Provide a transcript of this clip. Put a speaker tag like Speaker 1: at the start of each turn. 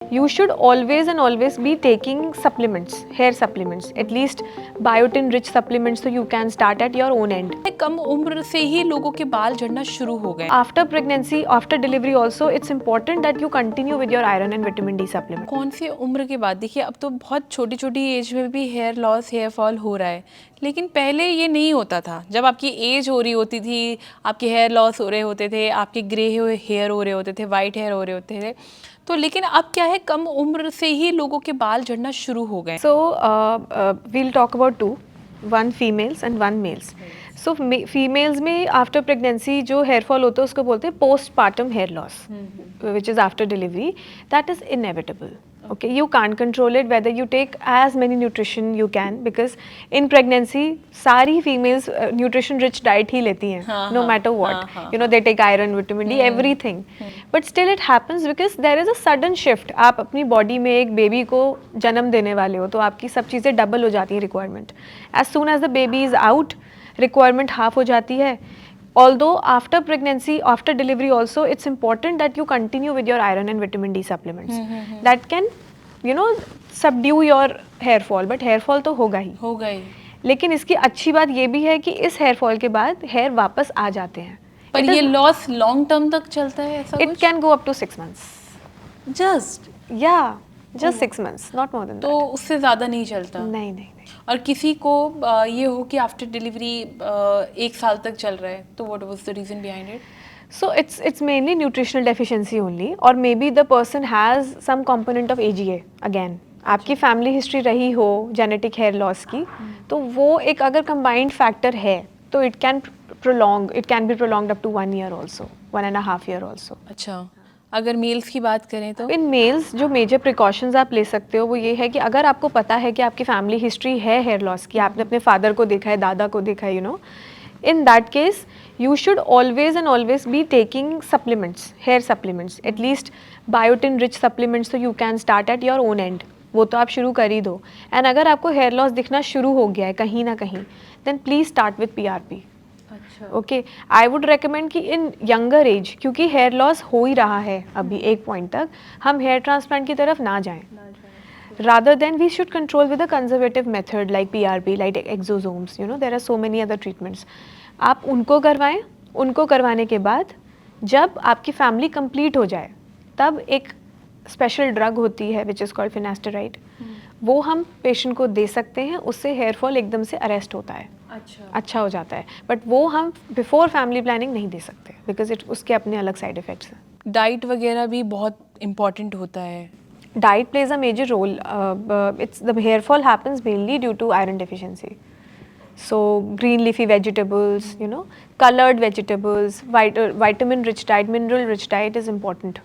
Speaker 1: You should always be taking supplements, hair supplements, at least biotin rich supplements, so you can start at your own end.
Speaker 2: कम उम्र से ही लोगों के बाल झड़ना शुरू हो गए।
Speaker 1: After pregnancy, after delivery also, it's important that you continue with your iron and vitamin D supplement.
Speaker 2: कौन सी उम्र के बाद? देखिए अब तो बहुत छोटी छोटी एज में भी हेयर लॉस, हेयर फॉल हो रहा है, लेकिन पहले ये नहीं होता था। जब आपकी एज हो रही होती थी, आपके हेयर लॉस हो रहे होते थे, आपके ग्रे हेयर हो रहे होते थे, वाइट हेयर हो रहे होते थे, तो लेकिन अब क्या है, कम उम्र से ही लोगों के बाल झड़ना शुरू हो गए।
Speaker 1: So we'll talk about two, one females and one males. So females में after pregnancy जो hair fall होता है उसको बोलते हैं postpartum hair loss, which is after delivery. That is inevitable. Okay, you can't control it whether you take as many nutrition you can, because in pregnancy सारी females nutrition rich diet ही लेती हैं, no matter what. You know, they take iron, vitamin D, everything. But still it happens because there is a sudden shift. आप अपनी body में एक baby को जन्म देने वाले हो तो आपकी सब चीज़ें double हो जाती हैं requirement. As soon as the baby is out, requirement half हो जाती है. Although after pregnancy, after delivery also, it's important that you continue with your iron and vitamin D supplements. That can, you know, subdue your hair fall. But hair fall तो होगा ही.
Speaker 2: हो गए।
Speaker 1: लेकिन इसकी अच्छी बात ये भी है कि इस हेयर फॉल के बाद हेयर वापस आ जाते हैं.
Speaker 2: पर ये लॉस लॉन्ग टर्म तक चलता है ऐसा
Speaker 1: It can go up to 6 months.
Speaker 2: Just
Speaker 1: Yeah, just 6 months, not more than
Speaker 2: तो
Speaker 1: that.
Speaker 2: उससे ज़्यादा नहीं चलता।
Speaker 1: नहीं नहीं नहीं.
Speaker 2: और किसी को ये हो कि आफ्टर डिलीवरी 1 साल तक चल रहा है, तो what was the reason behind it?
Speaker 1: So it's mainly nutritional deficiency only, or maybe the person has some component of AGA again. आपकी फैमिली हिस्ट्री रही हो जेनेटिक हेयर लॉस की, तो वो एक अगर कंबाइंड फैक्टर है तो it can be prolonged up to 1 year also, 1.5 year also.
Speaker 2: अच्छा, अगर मेल्स की बात करें तो
Speaker 1: इन मेल्स जो मेजर प्रिकॉशंस आप ले सकते हो वो ये है कि अगर आपको पता है कि आपकी फैमिली हिस्ट्री है हेयर लॉस की, आपने अपने फादर को देखा है, दादा को देखा है, you know, in that case you should always be taking supplements, hair supplements, at least biotin rich supplements, so you can start at your own end. वो तो आप शुरू कर ही दो. एंड अगर आपको हेयर लॉस दिखना शुरू हो गया है कहीं ना कहीं, then please start with PRP. Okay, I would recommend कि इन यंगर एज, क्योंकि हेयर लॉस हो ही रहा है अभी एक पॉइंट तक, हम हेयर ट्रांसप्लांट की तरफ ना जाएं. Rather than we should control with a conservative method like PRP, like exosomes, you know, there are so many other treatments. आप उनको करवाएं, उनको करवाने के बाद जब आपकी फैमिली कंप्लीट हो जाए तब एक स्पेशल ड्रग होती है विच इज़ कॉल्ड फिनास्टेराइड, वो हम पेशेंट को दे सकते हैं. उससे हेयर फॉल एकदम से अरेस्ट होता है, अच्छा हो जाता है. बट वो हम बिफोर फैमिली प्लानिंग नहीं दे सकते बिकॉज उसके अपने अलग साइड इफ़ेक्ट्स हैं.
Speaker 2: डाइट वगैरह भी बहुत इम्पोर्टेंट होता है।
Speaker 1: Diet plays a major role. It's the hair fall happens mainly due to iron deficiency. So green leafy vegetables, you know, colored vegetables, vitamin rich diet, mineral rich diet is important.